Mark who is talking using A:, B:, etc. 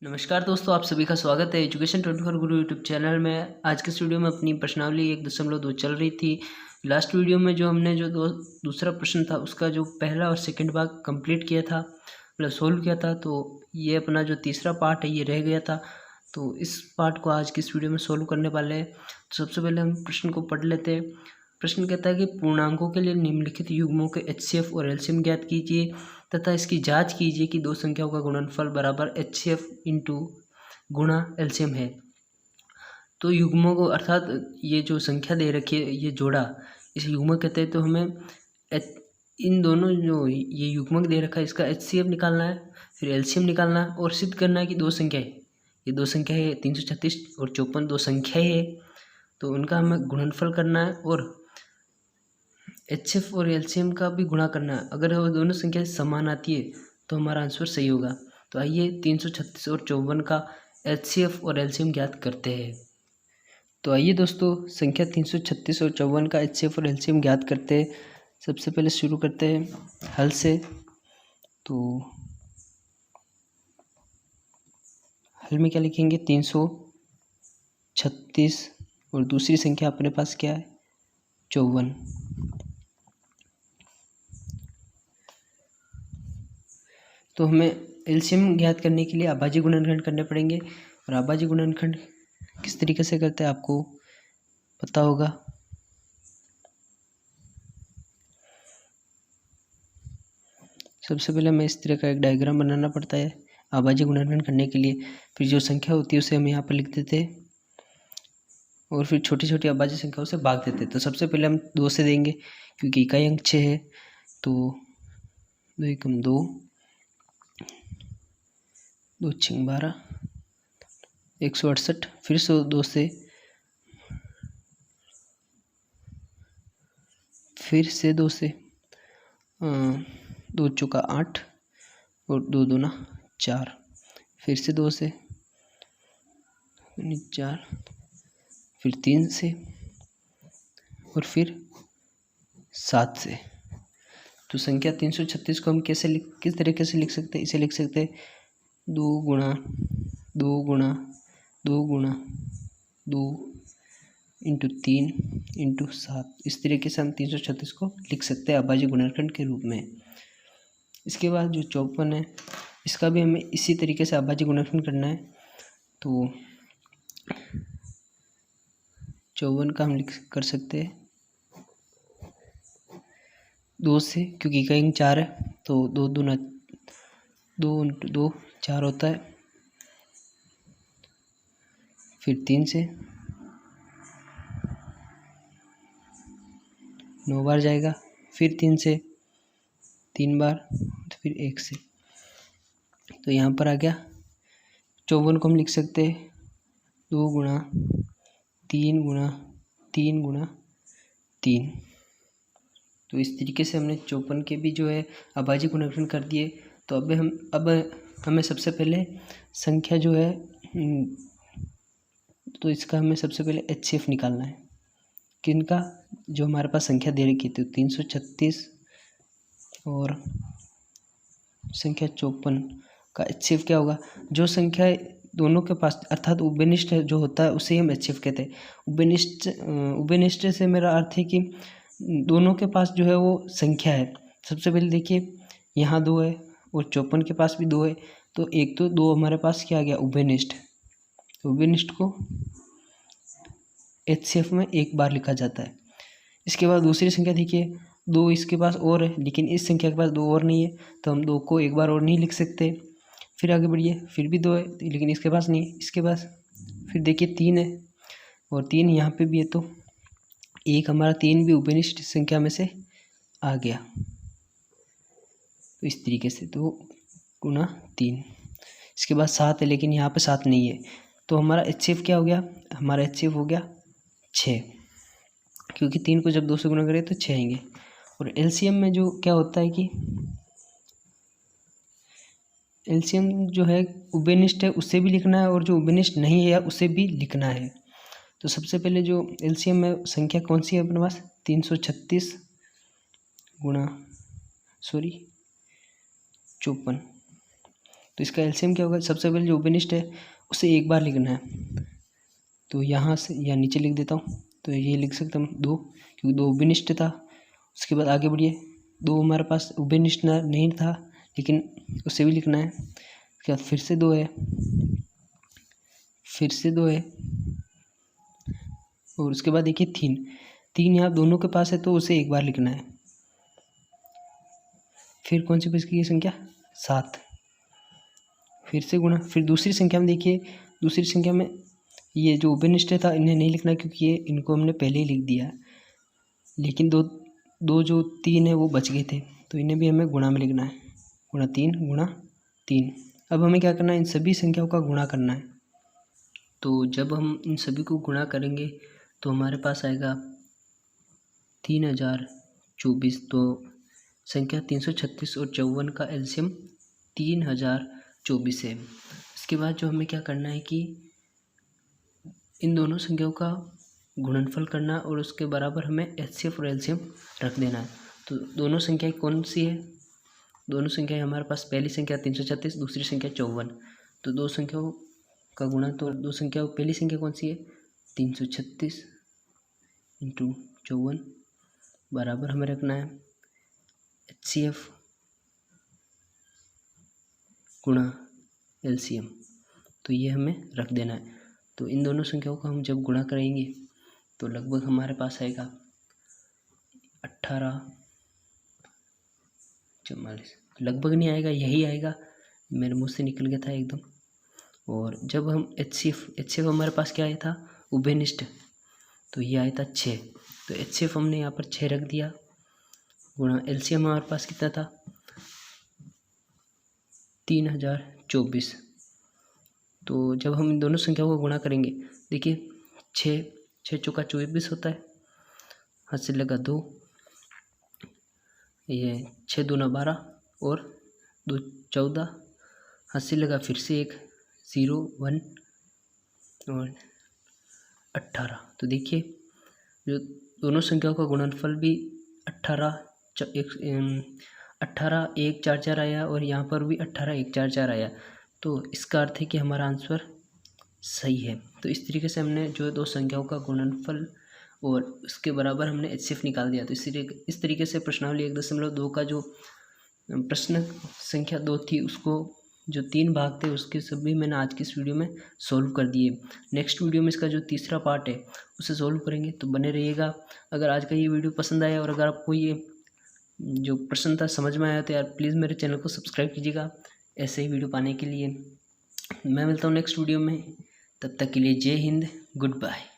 A: नमस्कार दोस्तों, आप सभी का स्वागत है एजुकेशन 24 गुरु यूट्यूब चैनल में। आज के इस वीडियो में अपनी प्रश्नावली 1.2 चल रही थी। लास्ट वीडियो में जो हमने जो दूसरा प्रश्न था उसका जो पहला और सेकंड भाग कंप्लीट किया था, मतलब सोल्व किया था, तो ये अपना जो तीसरा पार्ट है ये रह गया था। तो इस पार्ट को आज की इस वीडियो में सोल्व करने वाले हैं। तो सबसे पहले हम प्रश्न को पढ़ लेते हैं। प्रश्न कहता है कि पूर्णांकों के लिए निम्नलिखित युग्मों के HCF और LCM ज्ञात कीजिए तथा इसकी जांच कीजिए कि दो संख्याओं का गुणनफल बराबर HCF इंटू गुणा LCM है। तो युग्मों को अर्थात ये जो संख्या दे रखी है ये जोड़ा, इस युग्म कहते हैं। तो हमें इन दोनों जो ये युग्मक दे रखा है इसका HCF निकालना है, फिर LCM निकालना है और सिद्ध करना है कि दो संख्याएं, ये दो संख्या है 336 और 54 दो संख्याएं है, तो उनका हमें गुणनफल करना है और HCF और LCM का भी गुणा करना है। अगर वो दोनों संख्या समान आती है तो हमारा आंसर सही होगा। तो आइए 336 और 54 का HCF और LCM ज्ञात करते हैं। तो आइए दोस्तों संख्या 336 और 54 का HCF और LCM ज्ञात करते हैं। सबसे पहले शुरू करते हैं हल से। तो हल में क्या लिखेंगे, 336 और दूसरी संख्या अपने पास क्या है, 54। तो हमें LCM ज्ञात करने के लिए अभाज्य गुणनखंड करने पड़ेंगे। और अभाज्य गुणनखंड किस तरीके से करते हैं आपको पता होगा। सबसे पहले हमें इस तरह का एक डायग्राम बनाना पड़ता है अभाज्य गुणनखंड करने के लिए। फिर जो संख्या होती है उसे हम यहाँ पर लिख देते हैं और फिर छोटी छोटी अभाज्य संख्याओं से भाग देते हैं। तो सबसे पहले हम 2 से देंगे क्योंकि इकाई अंक 6 है। तो 2 एकम 2, 2 छंग 12, 168। फिर से 2 से, फिर से 2 से, 2 चौका 8 और 2 दूना 4। फिर से 2 से 4, फिर 3 से और फिर 7 से। तो संख्या 336 को हम किस तरीके से लिख सकते हैं, इसे लिख सकते हैं 2 गुणा 2 गुणा 2 गुणा 2 इंटू 3 इंटू 7। इस तरीके से हम 336 को लिख सकते हैं अभाज्य गुणनखंड के रूप में। इसके बाद जो 54 है इसका भी हमें इसी तरीके से अभाज्य गुणनखंड करना है। तो 54 का हम कर सकते हैं 2 से, क्योंकि इकाई अंक 4 है तो 2 दूना 2 इंटू 2 4 होता है। फिर 3 से 9 बार जाएगा, फिर 3 से 3 बार, तो फिर 1 से। तो यहाँ पर आ गया 54 को हम लिख सकते हैं 2 गुणा 3 गुणा 3 गुणा 3। तो इस तरीके से हमने 54 के भी जो है अभाज्य गुणनखंड कर दिए। तो अब हमें सबसे पहले संख्या जो है, तो इसका हमें सबसे पहले HCF निकालना है। किनका, जो हमारे पास संख्या दे रखी थी 336 और संख्या 54 का HCF क्या होगा। जो संख्या दोनों के पास अर्थात उभयनिष्ठ जो होता है उसे हम HCF कहते हैं। उभयनिष्ठ से मेरा अर्थ है कि दोनों के पास जो है वो संख्या है। सबसे पहले देखिए यहाँ 2 है और 54 के पास भी 2 है, तो एक तो 2 हमारे पास क्या आ गया, उभयनिष्ठ। तो उभयनिष्ठ को HCF में एक बार लिखा जाता है। इसके बाद दूसरी संख्या देखिए 2 इसके पास और है लेकिन इस संख्या के पास 2 और नहीं है, तो हम 2 को एक बार और नहीं लिख सकते। फिर आगे बढ़िए, फिर भी 2 है लेकिन इसके पास नहीं है, इसके पास। फिर देखिए 3 है और 3 यहाँ पे भी है, तो एक हमारा 3 भी उभयनिष्ठ संख्या में से आ गया। तो इस तरीके से 2 गुणा 3। इसके बाद 7 है लेकिन यहाँ पे 7 नहीं है, तो हमारा HCF क्या हो गया, हमारा HCF हो गया 6, क्योंकि 3 को जब 2 से गुणा करें तो 6 आएंगे। और LCM में जो क्या होता है कि LCM जो है उभयनिष्ठ है उसे भी लिखना है और जो उभयनिष्ठ नहीं है उसे भी लिखना है। तो सबसे पहले जो LCM में संख्या कौन सी है अपने पास, 336 गुणा 54। तो इसका एलसीएम क्या होगा, सबसे पहले जो ओपनिस्ट है उसे एक बार लिखना है, तो यहाँ से या नीचे लिख देता हूँ, तो ये लिख सकता हूँ 2, क्योंकि 2 ओपनिस्ट था। उसके बाद आगे बढ़िए, 2 हमारे पास ओपनिस्ट नहीं था लेकिन उसे भी लिखना है। उसके बाद फिर से 2 है, फिर से 2 है, और उसके बाद देखिए 3 यहाँ दोनों के पास है तो उसे एक बार लिखना है। फिर कौन सी बच गई संख्या, 7, फिर से गुणा। फिर दूसरी संख्या में देखिए, दूसरी संख्या में ये जो ओपनिस्ट था इन्हें नहीं लिखना क्योंकि ये इनको हमने पहले ही लिख दिया, लेकिन दो जो 3 है वो बच गए थे, तो इन्हें भी हमें गुणा में लिखना है, गुणा 3। अब हमें क्या करना है, इन सभी संख्याओं का गुणा करना है। तो जब हम इन सभी को गुणा करेंगे तो हमारे पास आएगा 3024। तो संख्या 336 और 54 का एलसीएम 3024 है। इसके बाद जो हमें क्या करना है कि इन दोनों संख्याओं का गुणनफल करना और उसके बराबर हमें एचसीएफ और एलसीएम रख देना है। तो दोनों संख्याएं कौन सी है, दोनों संख्याएं हमारे पास, पहली संख्या 336, दूसरी संख्या 54। तो दो संख्याओं का गुणा, तो दो संख्या, पहली संख्या कौन सी है 336 इंटू 54 बराबर हमें रखना है एचसीएफ गुणा एलसीएम, तो ये हमें रख देना है। तो इन दोनों संख्याओं का हम जब गुणा करेंगे तो लगभग हमारे पास आएगा 1844, लगभग नहीं आएगा, यही आएगा, मेरे मुंह से निकल गया था एकदम। और जब हम एचसीएफ हमारे पास क्या आया था, उभयनिष्ठ, तो ये आया था 6, तो एचसीएफ हमने यहाँ पर 6 रख दिया, गुणा एलसीएम हमारे पास कितना था 3024। तो जब हम इन दोनों संख्याओं को गुणा करेंगे, देखिए 6 चौका 24 होता है, हाथ से लगा 2, ये 6 दूना 12 और 2 14, हाथ से लगा फिर से 1 0 1 और 18। तो देखिए जो दोनों संख्याओं का गुणनफल भी 18 1 4 4 आया और यहाँ पर भी 18 1 4 4 आया। तो इसका अर्थ है कि हमारा आंसर सही है। तो इस तरीके से हमने जो दो संख्याओं का गुणनफल और उसके बराबर हमने एचसीएफ निकाल दिया। तो इस तरीके से प्रश्नावली 1.2 का जो प्रश्न संख्या 2 थी, उसको जो 3 भाग थे उसके सभी मैंने आज की इस वीडियो में सॉल्व कर दिए। नेक्स्ट वीडियो में इसका जो तीसरा पार्ट है उसे सॉल्व करेंगे, तो बने रहिएगा। अगर आज का ये वीडियो पसंद आया और अगर आपको ये जो प्रश्न था समझ में आया तो यार प्लीज़ मेरे चैनल को सब्सक्राइब कीजिएगा ऐसे ही वीडियो पाने के लिए। मैं मिलता हूँ नेक्स्ट वीडियो में, तब तक के लिए जय हिंद, गुड बाय।